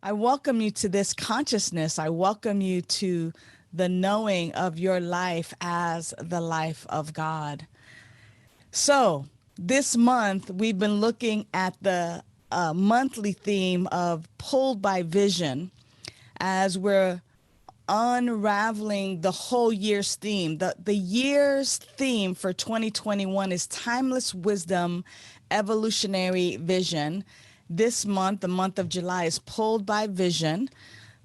I welcome you to this consciousness. I welcome you to the knowing of your life as the life of God. So, this month, we've been looking at the monthly theme of Pulled by Vision as we're unraveling the whole year's theme. The year's theme for 2021 is timeless wisdom, evolutionary vision. This month, the month of July, is pulled by vision.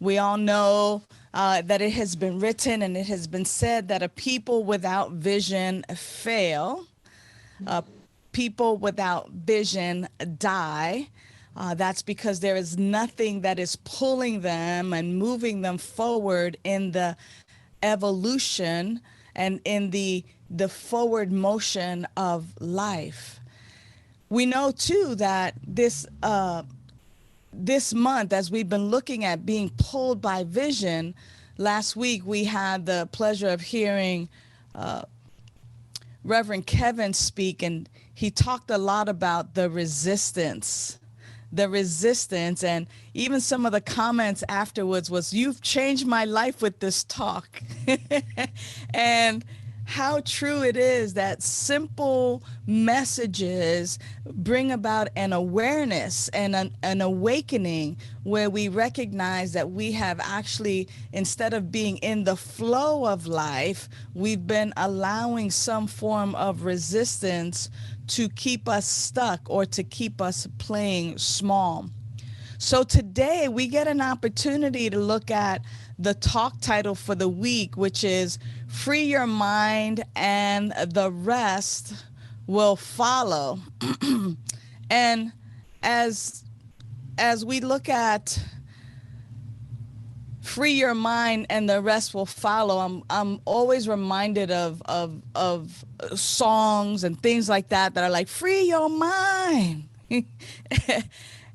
We all know that it has been written and it has been said that a people without vision fail. Uh, People without vision die. That's because there is nothing that is pulling them and moving them forward in the evolution and in the forward motion of life. We know too that this month, as we've been looking at being pulled by vision, last week we had the pleasure of hearing Reverend Kevin speak, and he talked a lot about the resistance, and even some of the comments afterwards was, "You've changed my life with this talk." And how true it is that simple messages bring about an awareness and an awakening where we recognize that we have actually, instead of being in the flow of life, we've been allowing some form of resistance to keep us stuck or to keep us playing small. So today we get an opportunity to look at the talk title for the week, which is Free Your Mind and the Rest Will Follow. And as we look at free your mind and the rest will follow, I'm always reminded of songs and things like that are like, free your mind.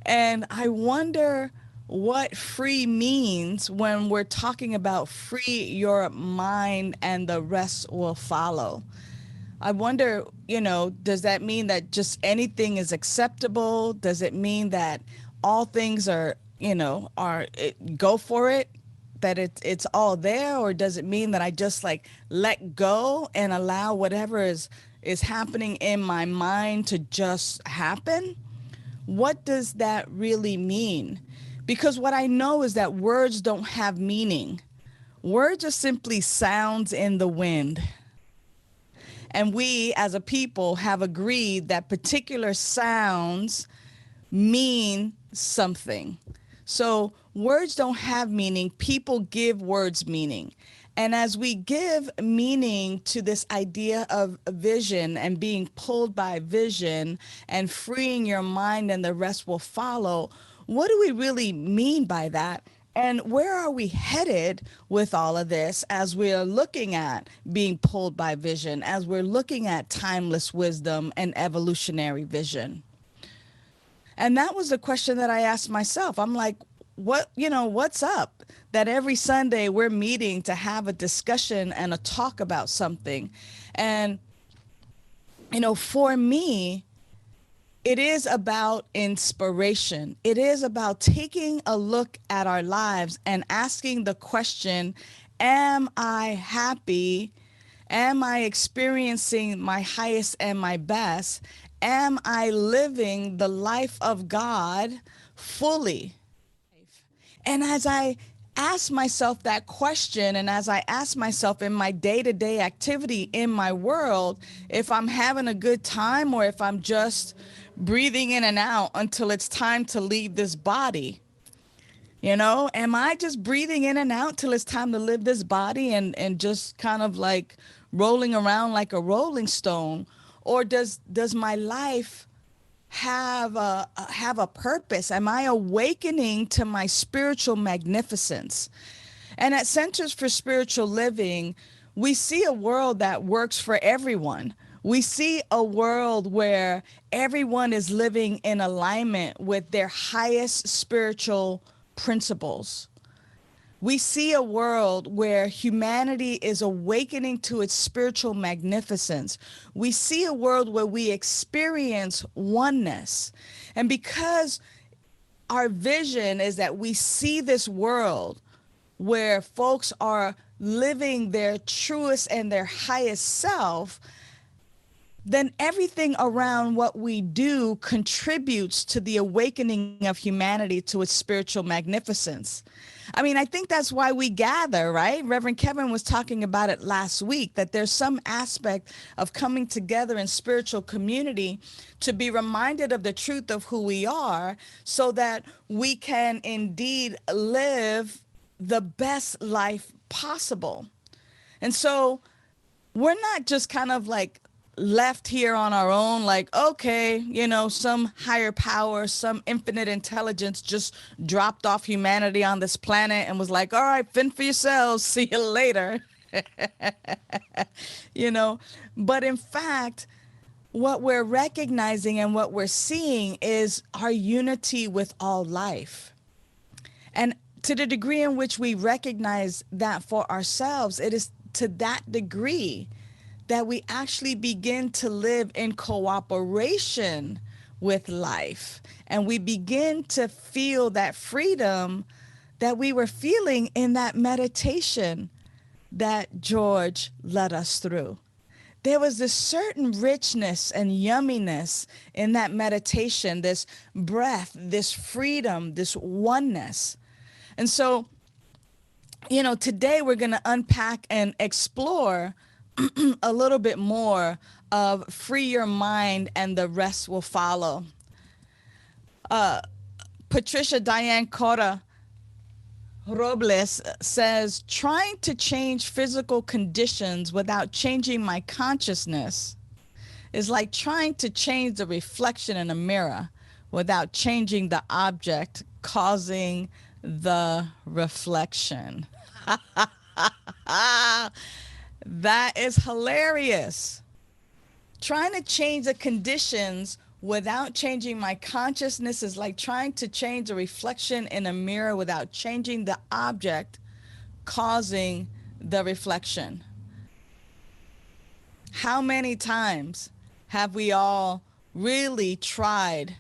And I wonder what free means when we're talking about free your mind and the rest will follow. I wonder, does that mean that just anything is acceptable? Does it mean that all things are, go for it, that it's all there? Or does it mean that I just like let go and allow whatever is happening in my mind to just happen? What does that really mean? Because what I know is that words don't have meaning. Words are simply sounds in the wind. And we as a people have agreed that particular sounds mean something. So words don't have meaning. People give words meaning. And as we give meaning to this idea of vision and being pulled by vision and freeing your mind and the rest will follow, what do we really mean by that? And where are we headed with all of this as we're looking at being pulled by vision, as we're looking at timeless wisdom and evolutionary vision? And that was the question that I asked myself. I'm like, what's up? That every Sunday we're meeting to have a discussion and a talk about something. And, for me, it is about inspiration. It is about taking a look at our lives and asking the question, am I happy? Am I experiencing my highest and my best? Am I living the life of God fully? And as I ask myself that question, and as I ask myself in my day-to-day activity in my world, if I'm having a good time or if I'm just breathing in and out until it's time to leave this body, am I just breathing in and out till it's time to leave this body and just kind of like rolling around like a rolling stone? Or does my life have a purpose? Am I awakening to my spiritual magnificence? And at Centers for Spiritual Living, we see a world that works for everyone. We see a world where everyone is living in alignment with their highest spiritual principles. We see a world where humanity is awakening to its spiritual magnificence. We see a world where we experience oneness. And because our vision is that we see this world where folks are living their truest and their highest self, then everything around what we do contributes to the awakening of humanity to its spiritual magnificence. I mean, I think that's why we gather, right? Reverend Kevin was talking about it last week, that there's some aspect of coming together in spiritual community to be reminded of the truth of who we are so that we can indeed live the best life possible. And so we're not just kind of like left here on our own, like, okay, some higher power, some infinite intelligence just dropped off humanity on this planet and was like, all right, fend for yourselves, see you later. you know, but in fact, what we're recognizing and what we're seeing is our unity with all life. And to the degree in which we recognize that for ourselves, it is to that degree that we actually begin to live in cooperation with life. And we begin to feel that freedom that we were feeling in that meditation that George led us through. There was this certain richness and yumminess in that meditation, this breath, this freedom, this oneness. And so, today we're going to unpack and explore a little bit more of free your mind and the rest will follow. Patricia Diane Cota Robles says, trying to change physical conditions without changing my consciousness is like trying to change the reflection in a mirror without changing the object causing the reflection. That is hilarious. Trying to change the conditions without changing my consciousness is like trying to change a reflection in a mirror without changing the object causing the reflection. How many times have we all really tried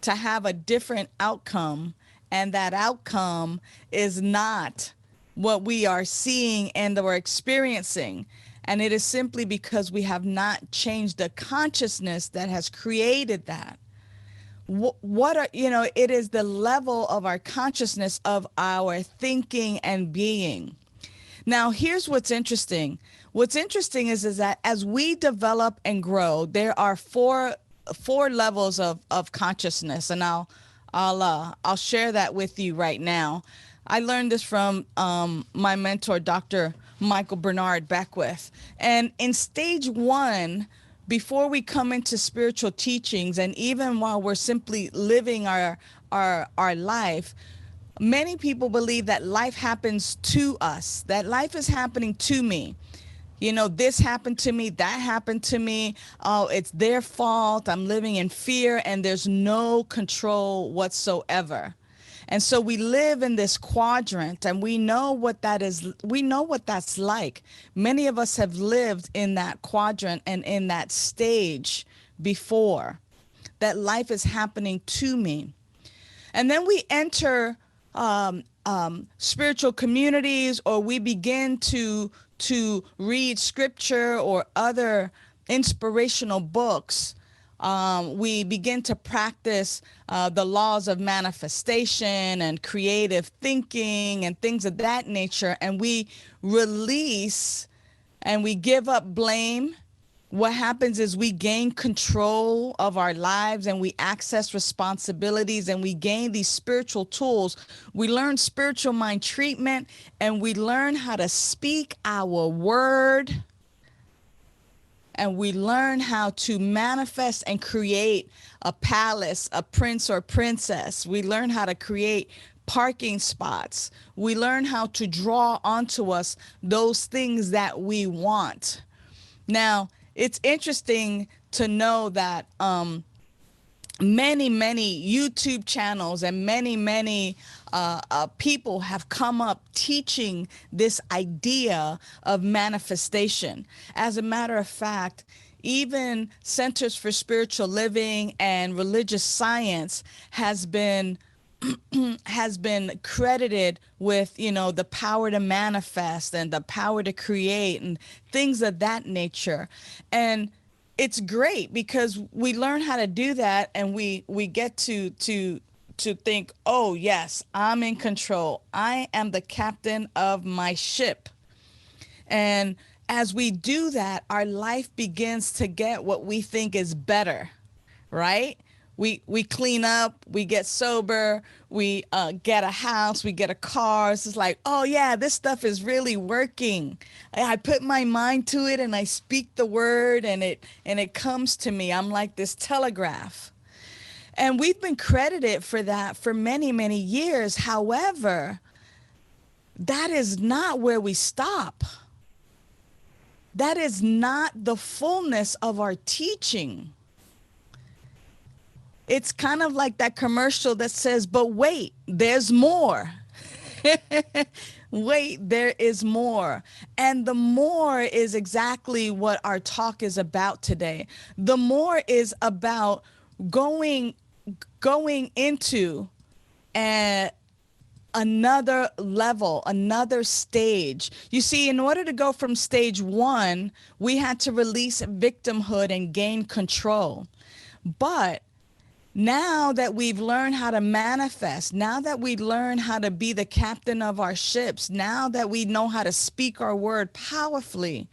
to have a different outcome, and that outcome is not what we are seeing and that we're experiencing? And it is simply because we have not changed the consciousness that has created that. It is the level of our consciousness of our thinking and being. Now, here's what's interesting. What's interesting is that as we develop and grow, there are four levels of consciousness, and I'll share that with you right now. I learned this from my mentor, Dr. Michael Bernard Beckwith. And in stage one, before we come into spiritual teachings, and even while we're simply living our life, many people believe that life happens to us, that life is happening to me. This happened to me, that happened to me. Oh, it's their fault. I'm living in fear, and there's no control whatsoever. And so we live in this quadrant, and we know what that is. We know what that's like. Many of us have lived in that quadrant and in that stage before, that life is happening to me. And then we enter spiritual communities, or we begin to read scripture or other inspirational books. We begin to practice the laws of manifestation and creative thinking and things of that nature, and we release and we give up blame. What happens is we gain control of our lives, and we access responsibilities, and we gain these spiritual tools. We learn spiritual mind treatment, and we learn how to speak our word. And we learn how to manifest and create a palace, a prince or princess. We learn how to create parking spots. We learn how to draw onto us those things that we want. Now, it's interesting to know that many YouTube channels and many people have come up teaching this idea of manifestation. As a matter of fact, even Centers for Spiritual Living and religious science has been has been credited with, the power to manifest and the power to create and things of that nature. And it's great because we learn how to do that, and we get to think, oh yes, I'm in control. I am the captain of my ship. And as we do that, our life begins to get what we think is better, right? We clean up, we get sober, we get a house, we get a car. It's just like, oh yeah, this stuff is really working. I put my mind to it and I speak the word, and it comes to me. I'm like this telegraph. And we've been credited for that for many, many years. However, that is not where we stop. That is not the fullness of our teaching. It's kind of like that commercial that says, but wait, there's more. Wait, there is more. And the more is exactly what our talk is about today. The more is about going into a another level, another stage. You see, in order to go from stage one, we had to release victimhood and gain control. But now that we've learned how to manifest, now that we learn how to be the captain of our ships, now that we know how to speak our word powerfully,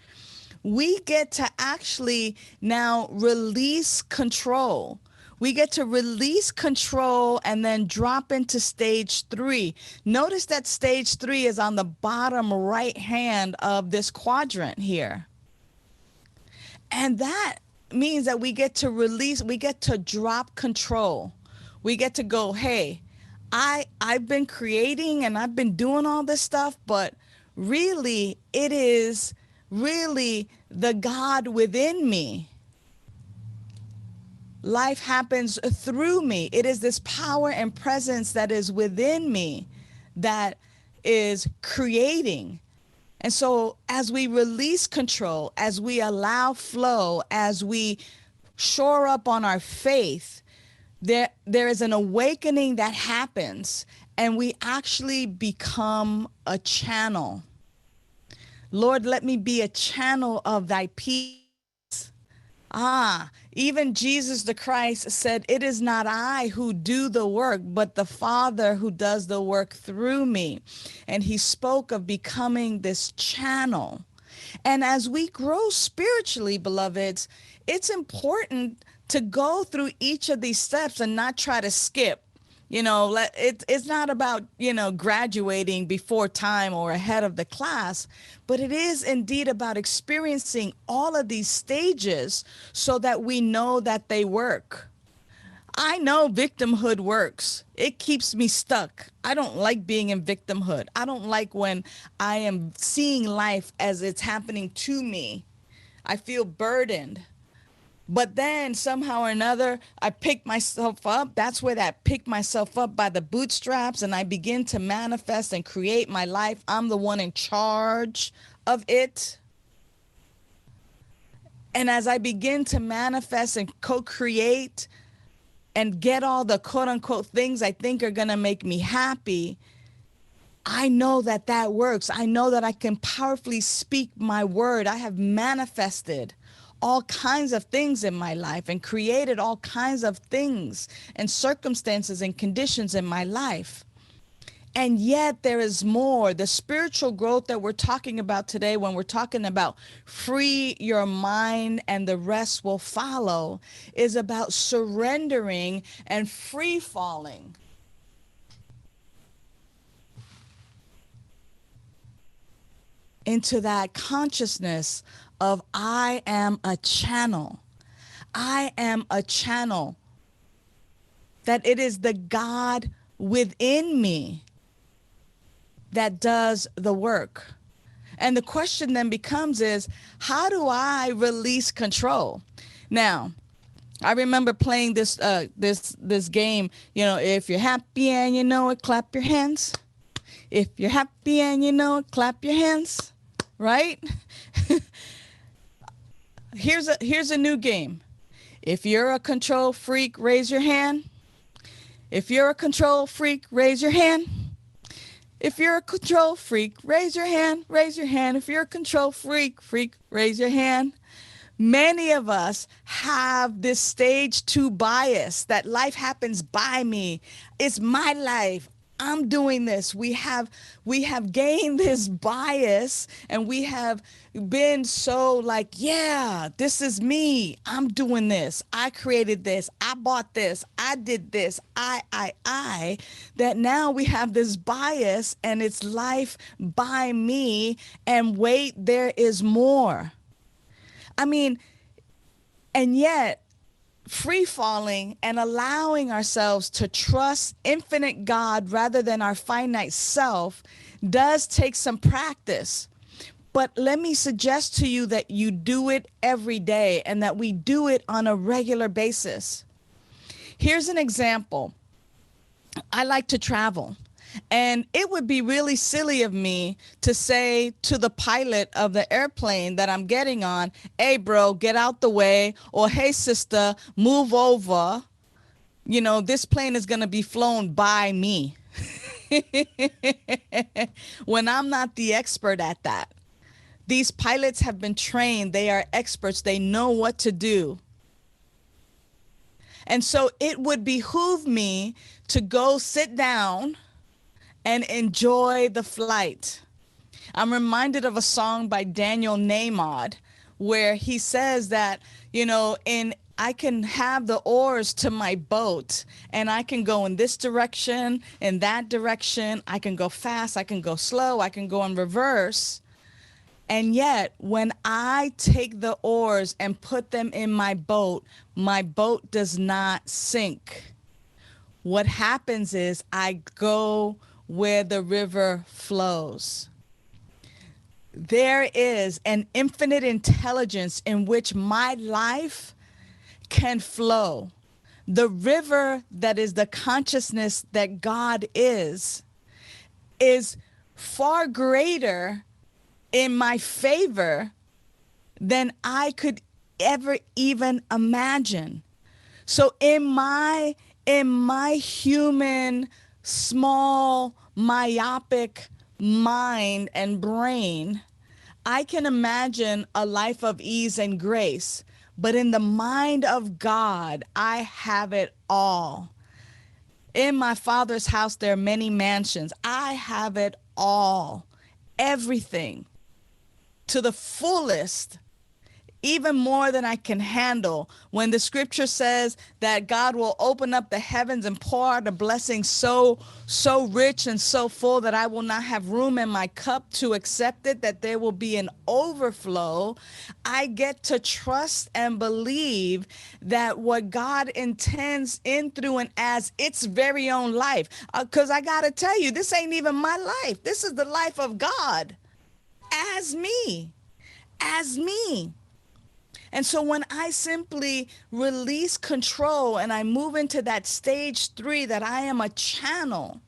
we get to actually now release control. We get to release control and then drop into stage three. Notice that stage three is on the bottom right hand of this quadrant here. And that means that we get to release, we get to drop control. We get to go, hey, I've been creating and I've been doing all this stuff, but really it is really the God within me. Life happens through me. It is this power and presence that is within me that is creating. And so as we release control, as we allow flow, as we shore up on our faith, there is an awakening that happens, and we actually become a channel. Lord, let me be a channel of thy peace. Even Jesus the Christ said, it is not I who do the work, but the Father who does the work through me. And he spoke of becoming this channel. And as we grow spiritually, beloveds, it's important to go through each of these steps and not try to skip. It's not about, graduating before time or ahead of the class, but it is indeed about experiencing all of these stages so that we know that they work. I know victimhood works. It keeps me stuck. I don't like being in victimhood. I don't like when I am seeing life as it's happening to me. I feel burdened. But then somehow or another, I pick myself up. That's where that pick myself up by the bootstraps, and I begin to manifest and create my life. I'm the one in charge of it. And as I begin to manifest and co-create and get all the quote unquote things I think are going to make me happy, I know that that works. I know that I can powerfully speak my word. I have manifested all kinds of things in my life and created all kinds of things and circumstances and conditions in my life. And yet there is more. The spiritual growth that we're talking about today, when we're talking about free your mind and the rest will follow, is about surrendering and free falling. Into that consciousness of I am a channel. I am a channel. That it is the God within me that does the work. And the question then becomes is, how do I release control? Now, I remember playing this game, if you're happy and you know it, clap your hands. If you're happy and you know it, clap your hands, right? Here's a new game. If you're a control freak, raise your hand. If you're a control freak, raise your hand. If you're a control freak, raise your hand. Raise your hand. If you're a control freak, raise your hand. Many of us have this stage 2 bias that life happens by me. It's my life. I'm doing this. We have gained this bias, and we have been so like, yeah, this is me. I'm doing this. I created this. I bought this. I did this. I that now we have this bias, and it's life by me, and wait, there is more. I mean, and yet, free falling and allowing ourselves to trust infinite God rather than our finite self does take some practice. But let me suggest to you that you do it every day and that we do it on a regular basis. Here's an example. I like to travel. And it would be really silly of me to say to the pilot of the airplane that I'm getting on, hey, bro, get out the way, or hey, sister, move over. You know, this plane is going to be flown by me when I'm not the expert at that. These pilots have been trained. They are experts. They know what to do. And so it would behoove me to go sit down and enjoy the flight. I'm reminded of a song by Daniel Namod where he says that, you know, I can have the oars to my boat, and I can go in this direction, in that direction. I can go fast, I can go slow, I can go in reverse. And yet, when I take the oars and put them in my boat does not sink. What happens is I go where the river flows. There is an infinite intelligence in which my life can flow. The river that is the consciousness that God is far greater in my favor than I could ever even imagine. So in my human, small, myopic mind and brain, I can imagine a life of ease and grace. But in the mind of God, I have it all. In my Father's house, there are many mansions. I have it all. Everything. To the fullest, even more than I can handle. When the scripture says that God will open up the heavens and pour out a blessing so rich and so full that I will not have room in my cup to accept it, that there will be an overflow, I get to trust and believe that what God intends in, through, and as its very own life. Because I got to tell you, this ain't even my life. This is the life of God as me. As me. And so when I simply release control and I move into that stage 3, that I am a channel,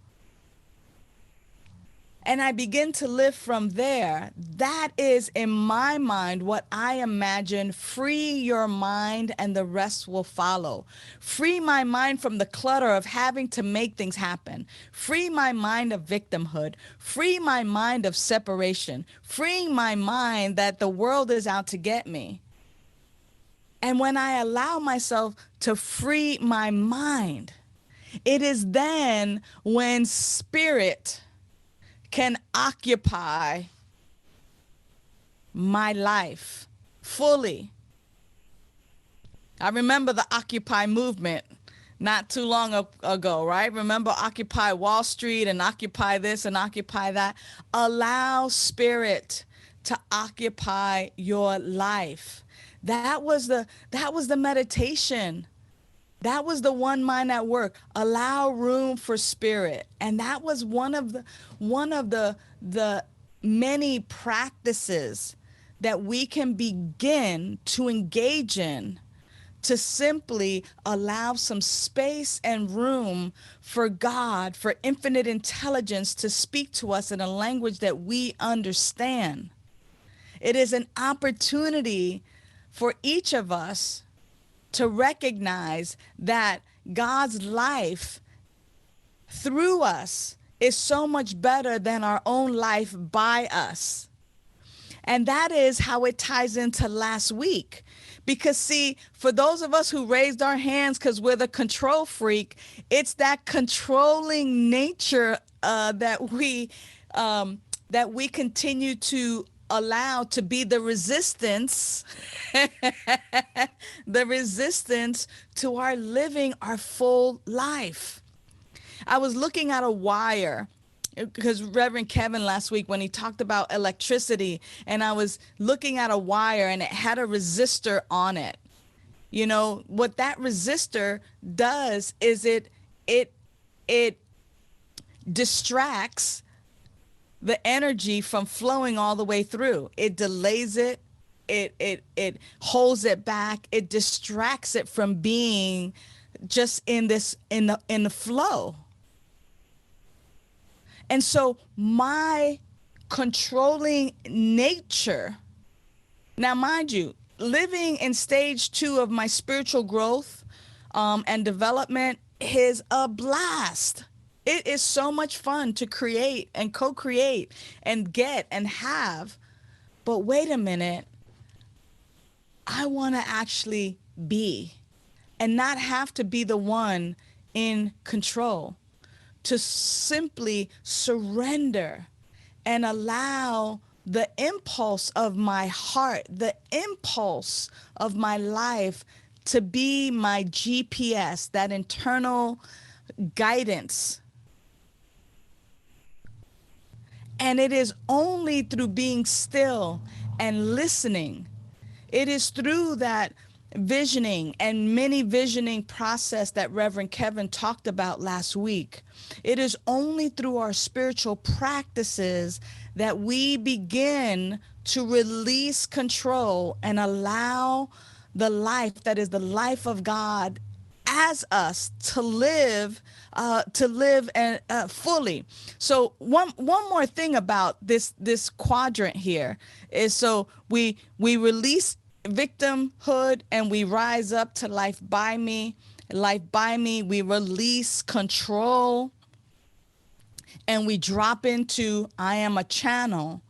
and I begin to live from there, that is, in my mind, what I imagine: free your mind and the rest will follow. Free my mind from the clutter of having to make things happen. Free my mind of victimhood. Free my mind of separation. Freeing my mind that the world is out to get me. And when I allow myself to free my mind, it is then when spirit can occupy my life fully. I remember the Occupy movement not too long ago, right? Remember Occupy Wall Street and Occupy this and Occupy that. Allow spirit to occupy your life. That was the meditation. That was the one mind at work. Allow room for spirit. And that was one of the many practices that we can begin to engage in, to simply allow some space and room for God, for infinite intelligence to speak to us in a language that we understand. It is an opportunity for each of us to recognize that God's life through us is so much better than our own life by us. And that is how it ties into last week. Because, see, for those of us who raised our hands because we're the control freak, it's that controlling nature that we continue to allow to be the resistance, the resistance to our living our full life. I was looking at a wire because Reverend Kevin last week when he talked about electricity, and I was looking at a wire and it had a resistor on it. You know, what that resistor does is it distracts the energy from flowing all the way through. It delays it. It holds it back. It distracts it from being just in the flow. And so my controlling nature, now mind you, living in stage 2 of my spiritual growth and development is a blast. It is so much fun to create and co-create and get and have. But wait a minute, I want to actually be and not have to be the one in control, to simply surrender and allow the impulse of my heart, the impulse of my life to be my GPS, that internal guidance. And it is only through being still and listening. It is through that visioning and mini visioning process that Reverend Kevin talked about last week. It is only through our spiritual practices that we begin to release control and allow the life that is the life of God as us to live fully. So one more thing about this quadrant here is, so we release victimhood and we rise up to life by me. We release control and we drop into I am a channel.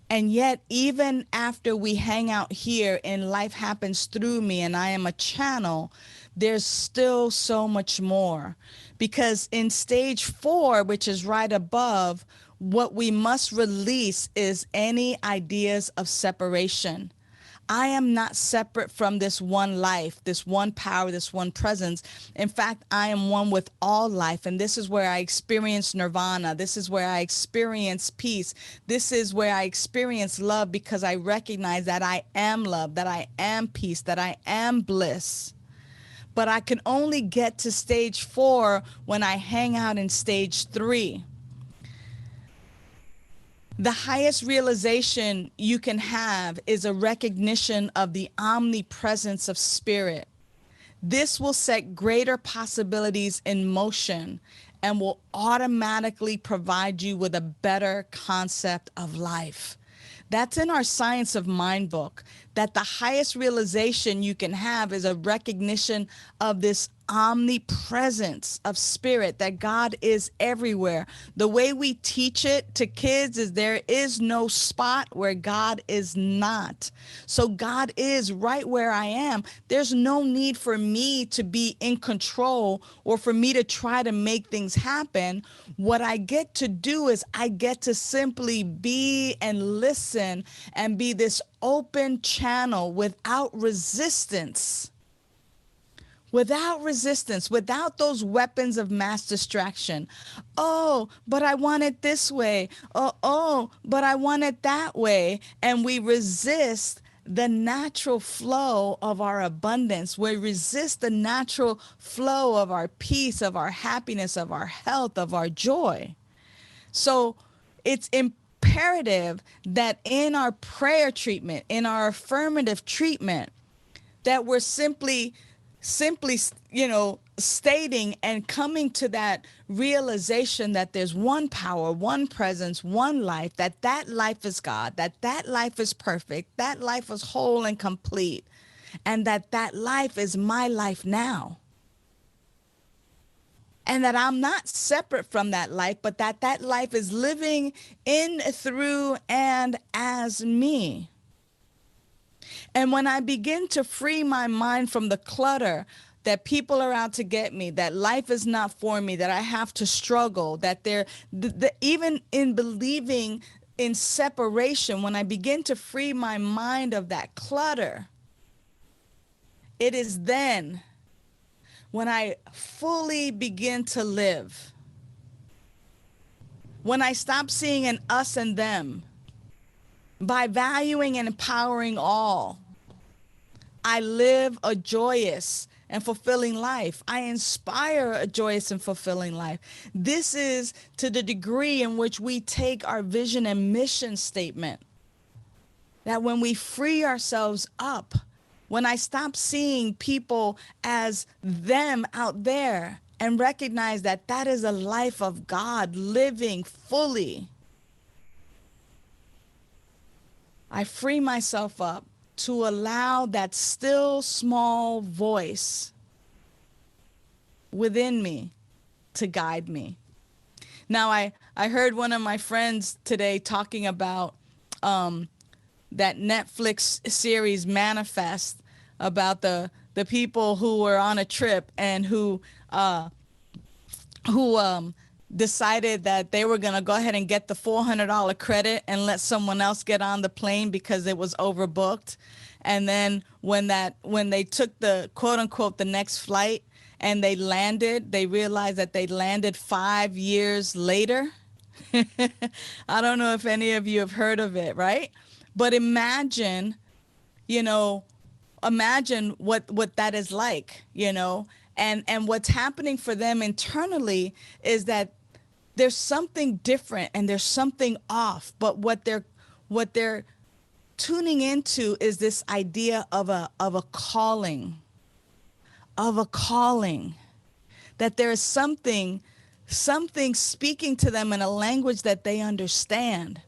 And yet, even after we hang out here and life happens through me and I am a channel, there's still so much more. Because in stage 4, which is right above, what we must release is any ideas of separation. I am not separate from this one life, this one power, this one presence. In fact, I am one with all life. And this is where I experience nirvana. This is where I experience peace. This is where I experience love, because I recognize that I am love, that I am peace, that I am bliss. But I can only get to stage 4 when I hang out in stage 3. The highest realization you can have is a recognition of the omnipresence of spirit. This will set greater possibilities in motion and will automatically provide you with a better concept of life. That's in our Science of Mind book, that the highest realization you can have is a recognition of this omnipresence of spirit, that God is everywhere. The way we teach it to kids is there is no spot where God is not. So God is right where I am. There's no need for me to be in control or for me to try to make things happen. What I get to do is I get to simply be and listen and be this open channel without resistance. Without resistance, without those weapons of mass distraction. Oh, but I want it this way. Oh, but I want it that way. And we resist the natural flow of our abundance. We resist the natural flow of our peace, of our happiness, of our health, of our joy. So it's imperative that in our prayer treatment, in our affirmative treatment, that we're simply, stating and coming to that realization that there's one power, one presence, one life, that life is God, that life is perfect, that life is whole and complete, and that life is my life now. and that I'm not separate from that life, but that that life is living in, through, and as me. And when I begin to free my mind from the clutter that people are out to get me, that life is not for me, that I have to struggle, that even in believing in separation, when I begin to free my mind of that clutter, it is then when I fully begin to live, when I stop seeing an us and them, by valuing and empowering all, I live a joyous and fulfilling life. I inspire a joyous and fulfilling life. This is to the degree in which we take our vision and mission statement. That when we free ourselves up, when I stop seeing people as them out there and recognize that that is a life of God living fully, I free myself up to allow that still small voice within me to guide me. Now, I heard one of my friends today talking about that Netflix series Manifest, about the people who were on a trip and who decided that they were going to go ahead and get the $400 credit and let someone else get on the plane because it was overbooked. And then when they took the quote unquote the next flight and they landed, they realized that they landed 5 years later. I don't know if any of you have heard of it, right? But imagine, you know, imagine what that is like, you know, and what's happening for them internally is that there's something different and there's something off, but what they're tuning into is this idea of a calling, that there is something speaking to them in a language that they understand.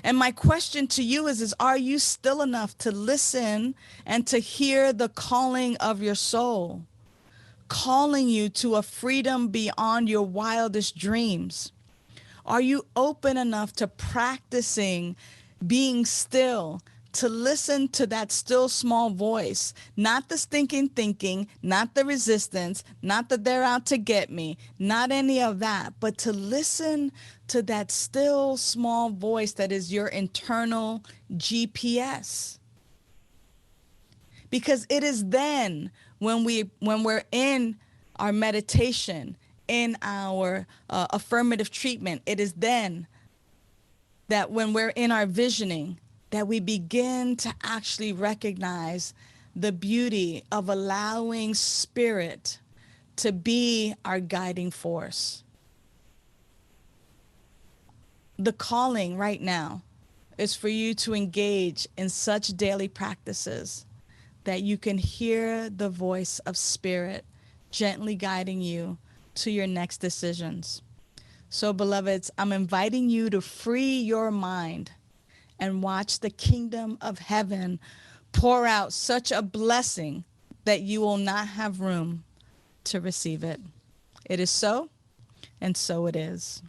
And my question to you is are you still enough to listen and to hear the calling of your soul, calling you to a freedom beyond your wildest dreams? Are you open enough to practicing being still, to listen to that still small voice, not the stinking thinking, not the resistance, not that they're out to get me, not any of that, but to listen to that still small voice that is your internal GPS? Because it is then when we're in our meditation, in our affirmative treatment, it is then that when we're in our visioning, that we begin to actually recognize the beauty of allowing spirit to be our guiding force. The calling right now is for you to engage in such daily practices that you can hear the voice of spirit gently guiding you to your next decisions. So, beloveds, I'm inviting you to free your mind and watch the kingdom of heaven pour out such a blessing that you will not have room to receive it. It is so, and so it is.